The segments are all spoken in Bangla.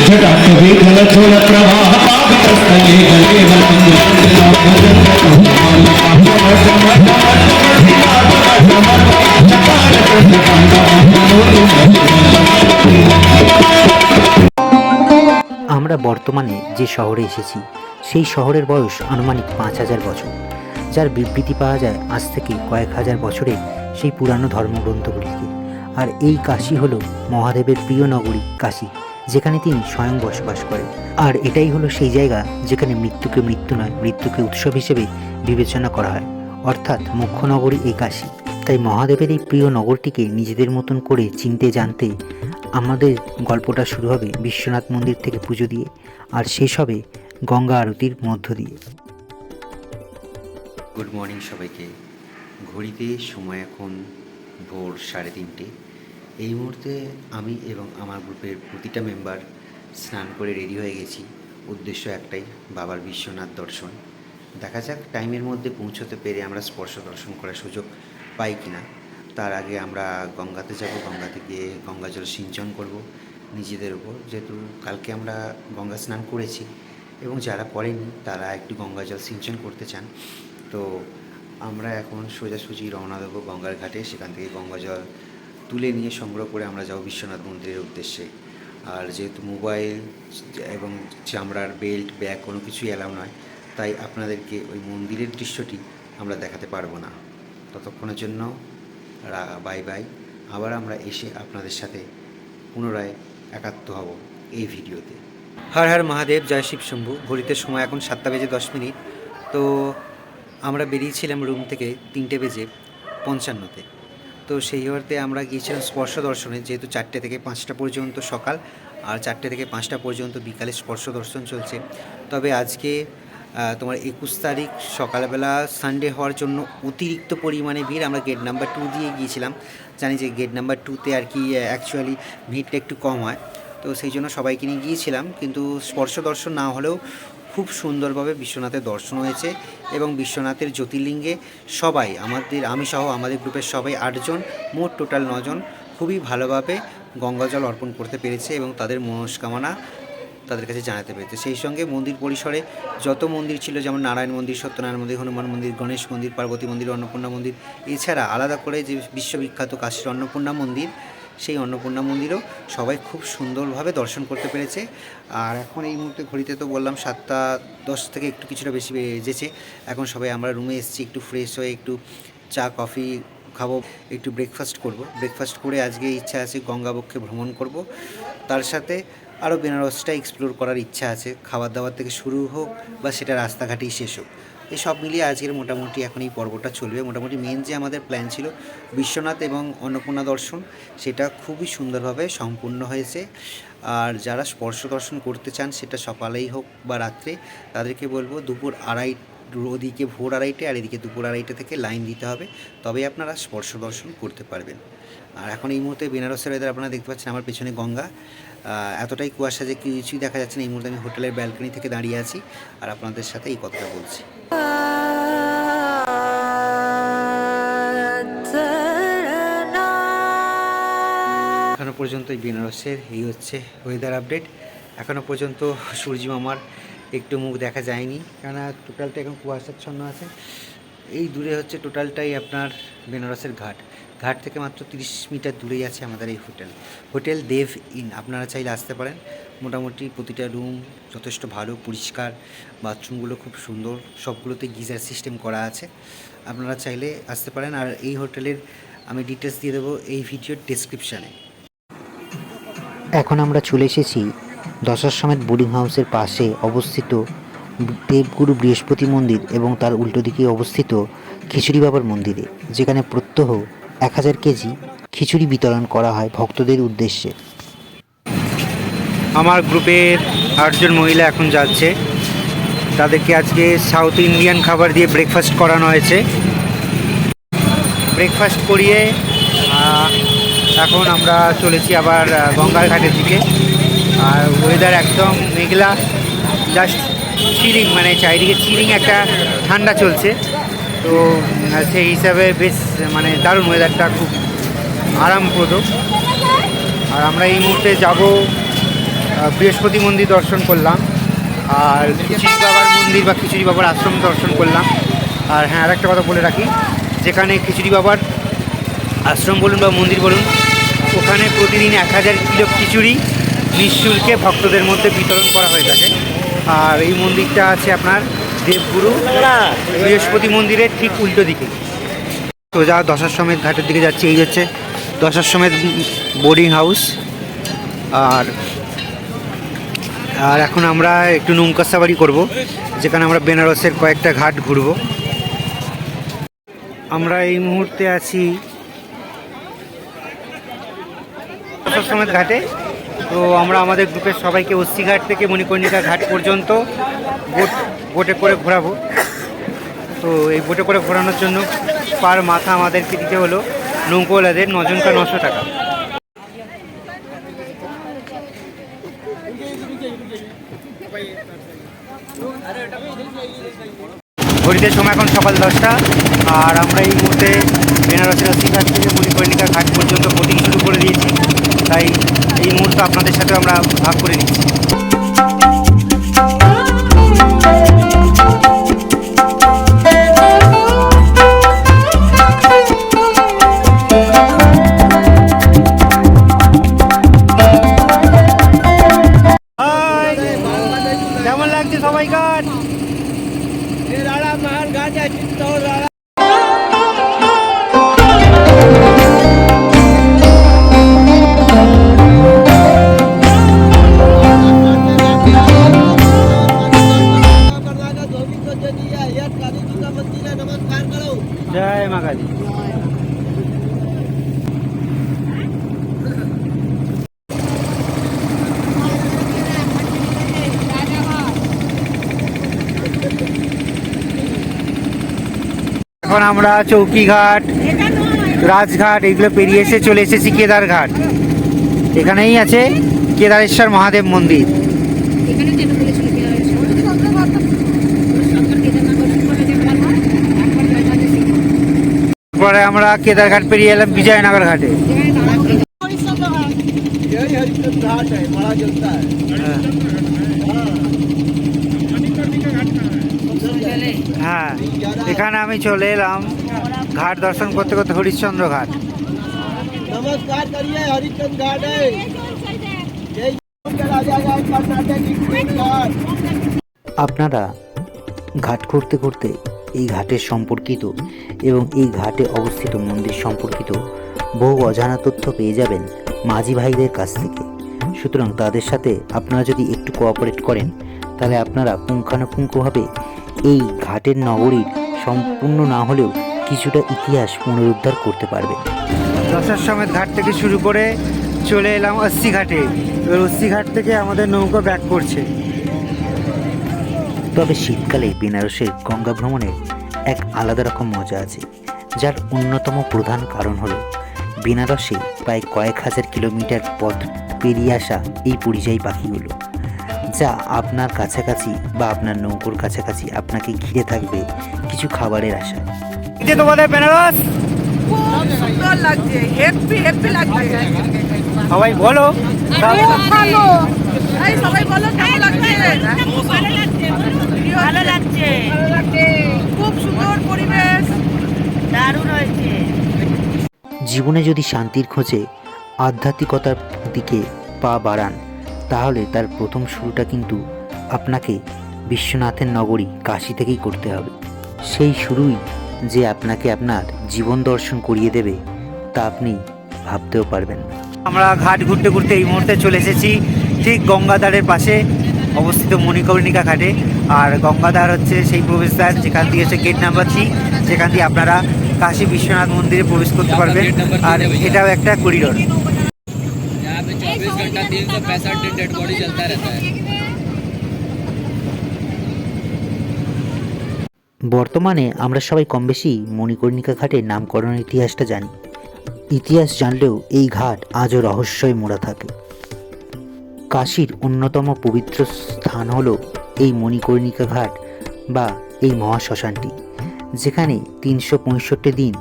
আমরা বর্তমানে যে শহরে এসেছি সেই শহরের বয়স আনুমানিক 5000 বছর, যার বিবৃতি পাওয়া যায় আজ থেকে কয়েক হাজার বছরে সেই পুরানো ধর্মগ্রন্থগুলিকে। আর এই কাশী হলো মহাদেবের প্রিয় নগরী কাশী, যেখানে তিনি স্বয়ং বসবাস করেন। আর এটাই হলো সেই জায়গা যেখানে মৃত্যুকে মৃত্যু নয়, মৃত্যুকে উৎসব হিসেবে বিবেচনা করা হয়, অর্থাৎ মুখ্য নগরী এই কাশী। তাই মহাদেবের এই প্রিয় নগরটিকে নিজেদের মতন করে চিনতে জানতে আমাদের গল্পটা শুরু হবে বিশ্বনাথ মন্দির থেকে পুজো দিয়ে, আর শেষ হবে গঙ্গা আরতির মধ্য দিয়ে। গুড মর্নিং সবাইকে। ঘড়িতে সময় এখন ভোর 3:30। এই মুহূর্তে আমি এবং আমার গ্রুপের প্রতিটা মেম্বার স্নান করে রেডি হয়ে গেছি। উদ্দেশ্য একটাই, বাবার বিশ্বনাথ দর্শন। দেখা যাক টাইমের মধ্যে পৌঁছতে পেরে আমরা স্পর্শ দর্শন করার সুযোগ পাই কিনা। তার আগে আমরা গঙ্গাতে যাব, গঙ্গাতে গিয়ে গঙ্গা জল সিঞ্চন করব নিজেদের উপর, যেহেতু কালকে আমরা গঙ্গা স্নান করেছি এবং যারা করেনি তারা একটু গঙ্গা জল সিঞ্চন করতে চান। তো আমরা এখন সোজাসুজি রওনা দেবো গঙ্গার ঘাটে। সেখান থেকে গঙ্গা জল তুলে নিয়ে সংগ্রহ করে আমরা যাব বিশ্বনাথ মন্দিরের উদ্দেশ্যে। আর যেহেতু মোবাইল এবং চামড়ার বেল্ট, ব্যাগ কোনো কিছুই অ্যালাউ নয়, তাই আপনাদেরকে ওই মন্দিরের দৃশ্যটি আমরা দেখাতে পারবো না। ততক্ষণের জন্য বাই বাই। আবার আমরা এসে আপনাদের সাথে পুনরায় একাত্ম হব এই ভিডিওতে। হর হর মহাদেব, জয় শিব শম্ভু। ঘড়িতে সময় এখন 7:10। তো আমরা বেরিয়েছিলাম রুম থেকে 3:55। তো সেই অর্থে আমরা গিয়েছিলাম স্পর্শ দর্শনে, যেহেতু 4টে থেকে 5টা পর্যন্ত সকাল আর 4টে থেকে 5টা পর্যন্ত বিকালে স্পর্শ দর্শন চলছে। তবে আজকে তোমার 21 তারিখ সকালবেলা সানডে হওয়ার জন্য অতিরিক্ত পরিমাণে ভিড়। আমরা গেট নাম্বার 2 দিয়ে গিয়েছিলাম। জানি যে গেট নাম্বার 2তে আর কি অ্যাকচুয়ালি ভিড়টা একটু কম হয়, তো সেই জন্য সবাইকে নিয়ে গিয়েছিলাম। কিন্তু স্পর্শ দর্শন না হলেও খুব সুন্দরভাবে বিশ্বনাথের দর্শন হয়েছে এবং বিশ্বনাথের জ্যোতির্লিঙ্গে সবাই আমি সহ আমাদের গ্রুপের সবাই 8 জন, মোট টোটাল 9 জন খুবই ভালোভাবে গঙ্গাজল অর্পণ করতে পেরেছে এবং তাদের মনস্কামনা তাদের কাছে জানাতে পেরেছে। সেই সঙ্গে মন্দির পরিসরে যত মন্দির ছিল, যেমন নারায়ণ মন্দির, সত্যনারায়ণ মন্দির, হনুমান মন্দির, গণেশ মন্দির, পার্বতী মন্দির, অন্নপূর্ণা মন্দির, এছাড়া আলাদা করে যে বিশ্ববিখ্যাত কাশীর অন্নপূর্ণা মন্দির, সেই অন্নপূর্ণা মন্দিরও সবাই খুব সুন্দরভাবে দর্শন করতে পেরেছে। আর এখন এই মুহূর্তে ঘড়িতে তো বললাম 7:10 থেকে একটু কিছুটা বেশি বেজেছে। এখন সবাই আমরা রুমে এসেছি, একটু ফ্রেশ হয়ে একটু চা কফি খাবো, একটু ব্রেকফাস্ট করব। ব্রেকফাস্ট করে আজকে ইচ্ছা আছে গঙ্গাবক্ষে ভ্রমণ করব, তার সাথে আরও বেনারসটা এক্সপ্লোর করার ইচ্ছা আছে। খাবার দাবার থেকে শুরু হোক বা সেটা রাস্তাঘাটেই শেষ হোক, এই সব মিলিয়ে আজকের মোটামুটি এখন এই পর্বটা চলবে। মোটামুটি মেন যে আমাদের প্ল্যান ছিল বিশ্বনাথ এবং অন্নপূর্ণা দর্শন, সেটা খুবই সুন্দরভাবে সম্পূর্ণ হয়েছে। আর যারা স্পর্শ দর্শন করতে চান, সেটা সকালেই হোক বা রাত্রে, তাদেরকে বলবো দুপুর 2:30, ওদিকে ভোর 2:30 আর এদিকে দুপুর 2:30 থেকে লাইন দিতে হবে, তবে আপনারা স্পর্শ দর্শন করতে পারবেন। আর এখন এই মুহূর্তে বেনারসের ওয়েদার আপনারা দেখতে পাচ্ছেন, আমার পেছনে গঙ্গা, এতটাই কুয়াশা যে কিছুই দেখা যাচ্ছে না। এই মুহূর্তে আমি হোটেলের ব্যালকনি থেকে দাঁড়িয়ে আছি আর আপনাদের সাথে এই কথাটা বলছি। এখনও পর্যন্ত এই বেনারসের এই হচ্ছে ওয়েদার আপডেট। এখনও পর্যন্ত সূর্য মামার একটু মুখ দেখা যায়নি, কেননা টোটালটা এখন কুয়াশাচ্ছন্ন আছে। এই দূরে হচ্ছে টোটালটাই আপনার বেনারসের ঘাট থেকে মাত্র 30 মিটার দূরেই আছে আমাদের এই হোটেল দেব ইন। আপনারা চাইলে আসতে পারেন। মোটামুটি প্রতিটা রুম যথেষ্ট ভালো, পরিষ্কার, বাথরুমগুলো খুব সুন্দর, সবগুলোতে গিজার সিস্টেম করা আছে। আপনারা চাইলে আসতে পারেন। আর এই হোটেলের আমি ডিটেলস দিয়ে দেবো এই ভিডিওর ডেসক্রিপশানে। এখন আমরা চলে এসেছি দশাশ্বমেধ বোর্ডিং হাউসের পাশে অবস্থিত দেবগুরু বৃহস্পতি মন্দির এবং তার উল্টো দিকে অবস্থিত খিচুড়ি বাবার মন্দিরে, যেখানে প্রত্যহ 1000 কেজি খিচুড়ি বিতরণ করা হয় ভক্তদের উদ্দেশ্যে। আমার গ্রুপের 8 জন মহিলা এখন যাচ্ছে। তাদেরকে আজকে সাউথ ইন্ডিয়ান খাবার দিয়ে ব্রেকফাস্ট করানো হয়েছে। ব্রেকফাস্ট করিয়ে এখন আমরা চলেছি আবার গঙ্গার ঘাটের দিকে। আর ওয়েদার একদম মেঘলা, জাস্ট চিলিং, মানে চারিদিকে চিলিং একটা ঠান্ডা চলছে। তো সেই হিসাবে বেশ মানে দারুণ ওয়েদারটা, খুব আরামপ্রদ। আর আমরা এই মুহূর্তে যাব বৃহস্পতি মন্দির দর্শন করলাম, আর খিচুড়ি বাবার মন্দির বা খিচুড়ি বাবার আশ্রম দর্শন করলাম। আর হ্যাঁ, আর একটা কথা বলে রাখি, যেখানে খিচুড়ি বাবার আশ্রম বলুন বা মন্দির বলুন, ওখানে প্রতিদিন 1000 কিলো খিচুড়ি নিঃশুল্কে ভক্তদের মধ্যে বিতরণ করা হয়ে থাকে। আর এই মন্দিরটা আছে আপনার দেবগুরু বৃহস্পতি মন্দিরের ঠিক উল্টো দিকে। তো যা দশাশ্বমেধ ঘাটের দিকে যাচ্ছে, এই হচ্ছে দশাশ্বমেধ বোর্ডিং হাউস। আর আর এখন আমরা একটু নৌকা সাফারি করবো, যেখানে আমরা বেনারসের কয়েকটা ঘাট ঘুরবো। আমরা এই মুহূর্তে আছি দশাশ্বমেধ ঘাটে। তো আমরা আমাদের গ্রুপের সবাইকে অস্থি ঘাট থেকে মণিকর্ণিকা ঘাট পর্যন্ত বোটে করে ঘোরাবো। তো এই বোটে করে ঘোরানোর জন্য পার মাথা আমাদেরকে দিতে হলো নৌকোওয়ালাদের 9 জনকা 900 টাকা। ঘড়িতে সময় এখন সকাল 10টা, আর আমরা এই মুহূর্তে বেনারসের অস্থি ঘাট থেকে মণিকর্ণিকা ঘাট পর্যন্ত বোটিং শুরু করে দিয়েছি। তাই এই মুহূর্তে আপনাদের সাথে আমরা ভাগ করে নিচ্ছি। কেমন লাগছে সবাইকার? জয় মা কালী। এখন আমরা চৌকিঘাট, রাজঘাট এগুলো পেরিয়ে এসে চলে এসেছি কেদারঘাট। এখানেই আছে কেদারেশ্বর মহাদেব মন্দির। পরে আমরা কেদারঘাট পেরিয়ে এলাম বিজয়নগর ঘাটে। হ্যাঁ, এখানে আমি চলে এলাম ঘাট দর্শন করতে করতে হরিশ্চন্দ্র ঘাট। नमस्कार करिए हरिचंद घाट है। जय राजा कर्नाटक घाट। আপনারা ঘাট করতে করতে এই ঘাটের সম্পর্কিত এবং এই ঘাটে অবস্থিত মন্দির সম্পর্কিত বহু অজানা তথ্য পেয়ে যাবেন মাঝি ভাইদের কাছ থেকে। সুতরাং তাদের সাথে আপনারা যদি একটু কোঅপারেট করেন, তাহলে আপনারা পুঙ্খানুপুঙ্খভাবে এই ঘাটের নগরীর সম্পূর্ণ না হলেও কিছুটা ইতিহাস পুনরুদ্ধার করতে পারবেন। দশাশ্বমেধ ঘাট থেকে শুরু করে চলে এলাম অস্থি ঘাটে। এবার অস্থি ঘাট থেকে আমাদের নৌকা ব্যাক করছে। তবে শীতকালে বেনারসের গঙ্গা ভ্রমণের এক আলাদা রকম মজা আছে, যার অন্যতম প্রধান কারণ হলো বেনারসে প্রায় কয়েক হাজার কিলোমিটার পথ পেরিয়ে আসা এই পরিযায়ী পাখিগুলো, যা আপনার কাছাকাছি বা আপনার নৌকোর কাছাকাছি আপনাকে ঘিরে থাকবে কিছু খাবারের আশায়। তোমাদের বেনারস খুব সুন্দর লাগছে, হ্যাপি হ্যাপি লাগছে। সবাই বলো। খুব ভালো। এই সবাই বলো কেমন লাগছে? ভালো লাগছে, ভালো লাগছে। খুব সুন্দর পরিবেশ, দারুণ হয়েছে। জীবনে যদি শান্তির খোঁজে আধ্যাত্মিকতার দিকে পা বাড়ান, তাহলে তার প্রথম শুরুটা কিন্তু আপনাকে বিশ্বনাথের নগরী কাশী থেকেই করতে হবে। সেই শুরুই যে আপনাকে আপনার জীবন দর্শন করিয়ে দেবে, তা আপনি ভাবতেও পারবেন না। আমরা ঘাট ঘুরতে ঘুরতে এই মুহূর্তে চলে এসেছি ঠিক গঙ্গাধারের পাশে অবস্থিত মণিকর্ণিকা ঘাটে। আর গঙ্গাধার হচ্ছে সেই প্রবেশদ্বার, যেখান দিয়ে হচ্ছে গেট নাম্বার 3, যেখান দিয়ে আপনারা কাশী বিশ্বনাথ মন্দিরে প্রবেশ করতে পারবেন। আর এটাও একটা করিডোর। यहाँ पे 24 घंटा 365 दिन डेड बॉडी चलता रहता है। বর্তমানে আমরা সবাই কম বেশি মণিকর্ণিকা ঘাটের নামকরণের ইতিহাসটা জানি। ইতিহাস জানলেও এই ঘাট আজও রহস্যই মোড়া থাকে। কাশীর অন্যতম পবিত্র স্থান হলো এই মণিকর্ণিকা ঘাট বা এই মহাশ্মশানটি, যেখানে 365 দিন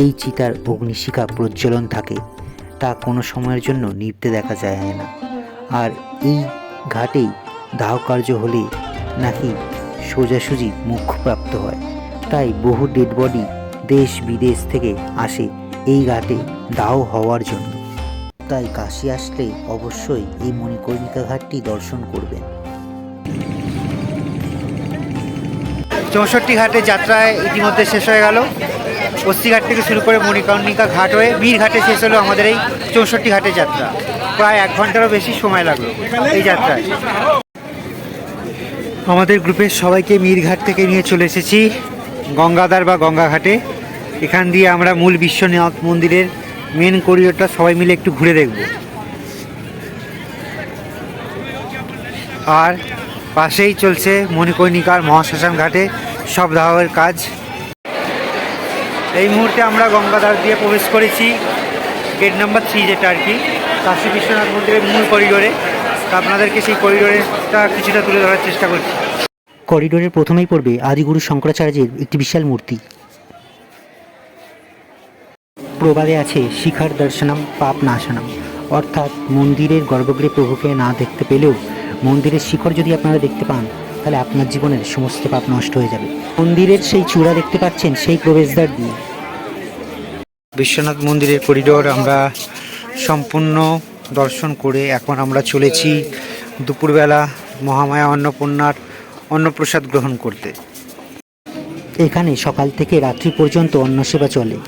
এই চিতার অগ্নিশিখা প্রজ্বলন থাকে, তা কোনো সময়ের জন্য নিভতে দেখা যায় না। আর এই ঘাটেই দাহ কার্য হলে নাকি সোজাসুজি মোক্ষপ্রাপ্ত হয়। তাই বহু ডেড বডি দেশ বিদেশ থেকে আসে এই ঘাটে দাহ হওয়ার জন্য। তাই কাশী আসলে অবশ্যই এই মণিকর্ণিকা ঘাটটি দর্শন করবেন। 64 ঘাটের যাত্রায় ইতিমধ্যে শেষ হয়ে গেল। অস্থিঘাট থেকে শুরু করে মণিকর্ণিকা ঘাট হয়ে বীর ঘাটে শেষ হলো আমাদের এই 64 ঘাটের যাত্রা। প্রায় 1 ঘন্টারও বেশি সময় লাগলো এই যাত্রায়। আমাদের গ্রুপের সবাইকে মীরঘাট থেকে নিয়ে চলে এসেছি গঙ্গাধার বা গঙ্গা ঘাটে। এখান দিয়ে আমরা মূল বিশ্বনাথ মন্দিরের মেন করিডোরটা সবাই মিলে একটু ঘুরে দেখব। আর পাশেই চলছে মণিকর্ণিকার মহাশ্মশান ঘাটে সব দাহের কাজ। এই মুহূর্তে আমরা গঙ্গাধার দিয়ে প্রবেশ করেছি গেট নাম্বার 3, যেটা আর কি কাশী বিশ্বনাথ মন্দিরের মূল করিডোরে। তা আপনাদেরকে সেই করিডোরটা কিছুটা তুলে ধরার চেষ্টা করছি। করিডোরের প্রথমেই পড়বে আদিগুরু শঙ্করাচার্যের একটি বিশাল মূর্তি। প্রবাদে আছে শিখার দর্শনম পাপ নাশনম, অর্থাৎ মন্দিরের গর্ভগৃহে প্রভুকে না দেখতে পেলেও মন্দিরের শিখর যদি আপনারা দেখতে পান তাহলে আপনার জীবনের সমস্ত পাপ নষ্ট হয়ে যাবে। মন্দিরের সেই চূড়া দেখতে পাচ্ছেন সেই প্রবেশদ্বার দিয়ে। বিশ্বনাথ মন্দিরের করিডোর আমরা সম্পূর্ণ দর্শন করে এখন আমরা চলেছি দুপুরবেলা মহামায়া অন্নপূর্ণার অন্নপ্রসাদ গ্রহণ করতে। এখানে সকাল থেকে রাত্রি পর্যন্ত অন্নসেবা চলে।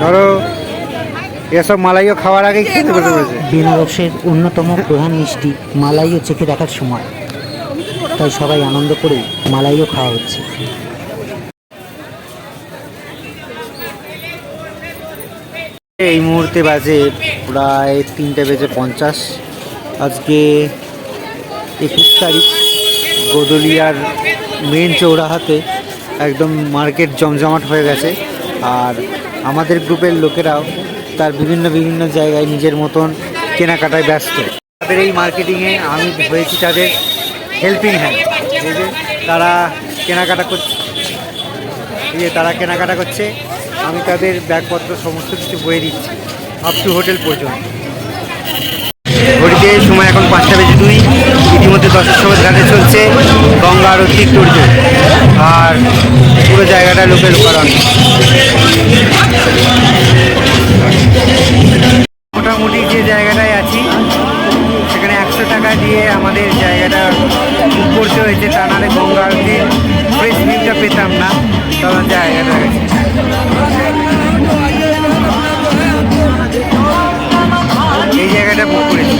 ধরো এসব মালাইও খাওয়ার আগেই খেতে বসে পড়েছে। বেনারসের অন্যতম প্রধান মিষ্টি মালাইও চেখে দেখার সময়, তাই সবাই আনন্দ করে মালাইও খাওয়া হচ্ছে। এই মুহূর্তে বাজে প্রায় 3:50। আজকে 21 তারিখ। গোদলিয়ার মেন চৌরাহাতে একদম মার্কেট জমজমাট হয়ে গেছে। আর আমাদের গ্রুপের লোকেরাও তার বিভিন্ন জায়গায় নিজের মতন কেনাকাটায় ব্যস্ত। তাদের এই মার্কেটিংয়ে আমি হয়েছি তাদের হেল্পিং হ্যান্ড। এই যে তারা কেনাকাটা করছে, আমি তাদের ব্যাগপত্র সমস্ত কিছু বয়ে দিচ্ছি আপ টু হোটেল পর্যন্ত। ঘড়িতে সময় এখন 5:02। ইতিমধ্যে 10-এর সময় ঘাটে চলছে গঙ্গা আরতির তোড়। আর পুরো জায়গাটা লোকে লোকারণ্য। মোটামুটি যে জায়গাটায় আছি সেখানে 100 টাকা দিয়ে আমাদের জায়গাটা বুক করতে হয়েছে, তা নাহলে গঙ্গা আরতির ফ্রেশ ভিউটা পেতাম না। তখন জায়গাটা এই জায়গাটা বুক করেছি।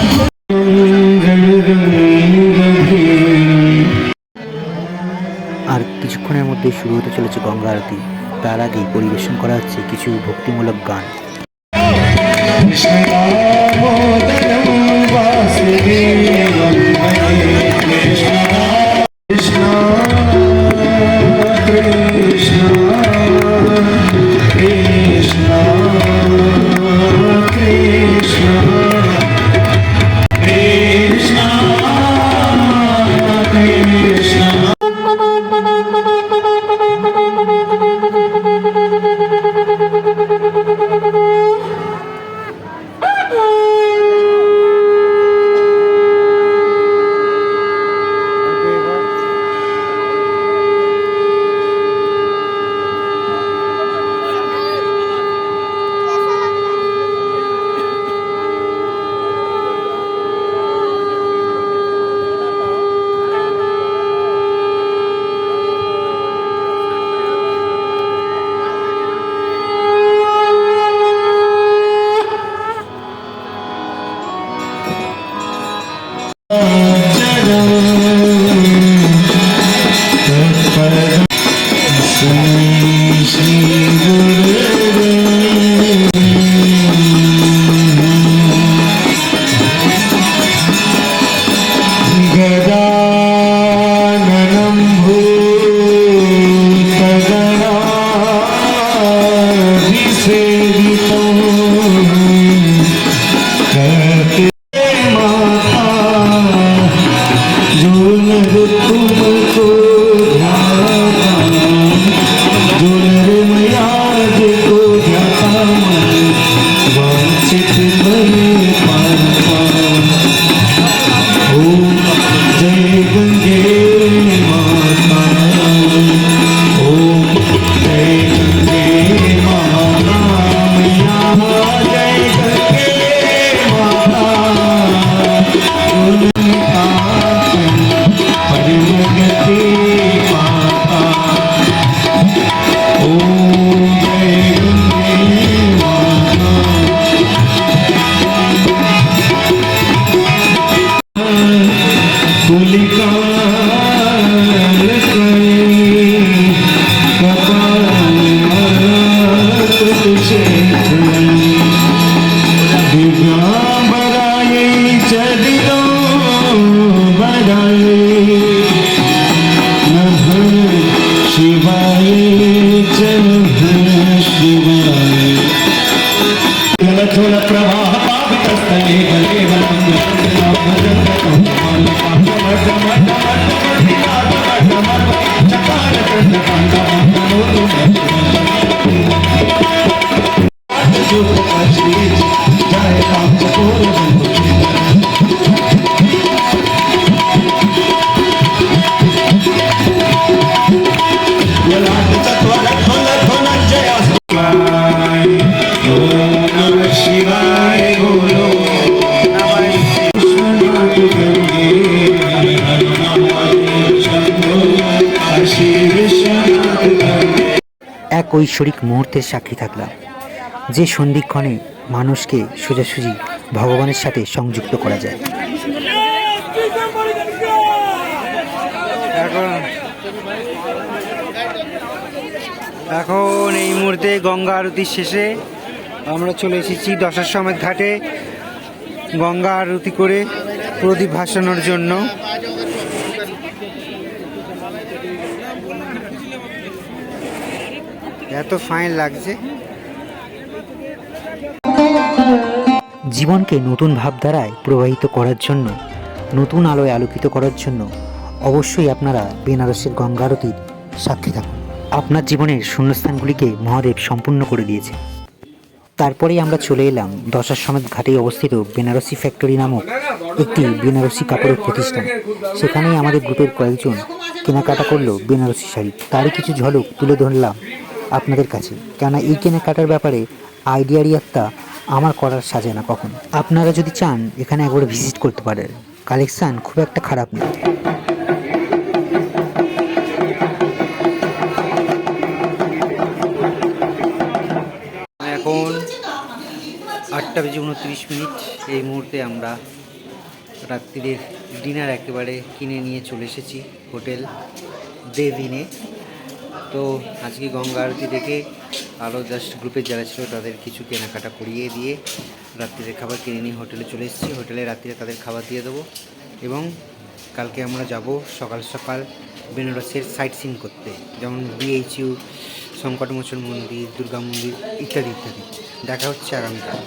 আর কিছুক্ষণের মধ্যে শুরু হতে চলেছে গঙ্গা আরতি। তার আগেই পরিবেশন করা হচ্ছে কিছু ভক্তিমূলক গান। गजाननं भूतगणाधिसेवितं करते माता जो नर तुमको ध्याता जो नर मैया प्रवाह पावितस्थले बलेव मङ्गलं भजन्तु चकार जय राम शिवाय बोलो এক ঐশ্বরিক মুহূর্তের সাক্ষী থাকলাম, যে সন্ধিক্ষণে মানুষকে সোজাসুজি ভগবানের সাথে সংযুক্ত করা যায়। এখন এই মুহূর্তে গঙ্গা আরতির শেষে আমরা চলে এসেছি দশাশ্বমেধ ঘাটে গঙ্গা আরতি করে প্রদীপ ভাসানোর জন্য। এত ফাইন লাগছে। জীবনকে নতুন ভাবধারায় প্রবাহিত করার জন্য, নতুন আলোয় আলোকিত করার জন্য অবশ্যই আপনারা বেনারসের গঙ্গা আরতির সাক্ষী থাকুন। আপনার জীবনের শূন্যস্থানগুলিকে মহাদেব সম্পূর্ণ করে দিয়েছে। তারপরেই আমরা চলে এলাম দশাশ্বমেধ ঘাটে অবস্থিত বেনারসি ফ্যাক্টরি নামক একটি বেনারসি কাপড়ের প্রতিষ্ঠান। সেখানেই আমাদের গ্রুপের কয়েকজন কেনাকাটা করলো বেনারসি শাড়ি। তারই কিছু ঝলক তুলে ধরলাম আপনাদের কাছে, কেননা এই কেনাকাটার ব্যাপারে আইডিয়ারই একটা আমার করার সাজে না কখন। আপনারা যদি চান এখানে একবার ভিজিট করতে পারেন, কালেকশান খুব একটা খারাপ না। এখন 8:29। এই মুহূর্তে আমরা রাত্রির ডিনার একেবারে কিনে নিয়ে চলে এসেছি হোটেল দেভিনে। তো আজকে গঙ্গা আরতি দেখে আরও জাস্ট গ্রুপের যারা ছিল তাদের কিছু কেনাকাটা করিয়ে দিয়ে রাত্রির খাবার কিনে নিয়ে হোটেলে চলে এসেছি। হোটেলে রাত্রিরে তাদের খাবার দিয়ে দেবো এবং কালকে আমরা যাব সকাল সকাল বেনারসের সাইট সিন করতে, যেমন BHU, সংকটমোচন মন্দির, দুর্গা মন্দির ইত্যাদি ইত্যাদি। দেখা হচ্ছে আগামীকাল।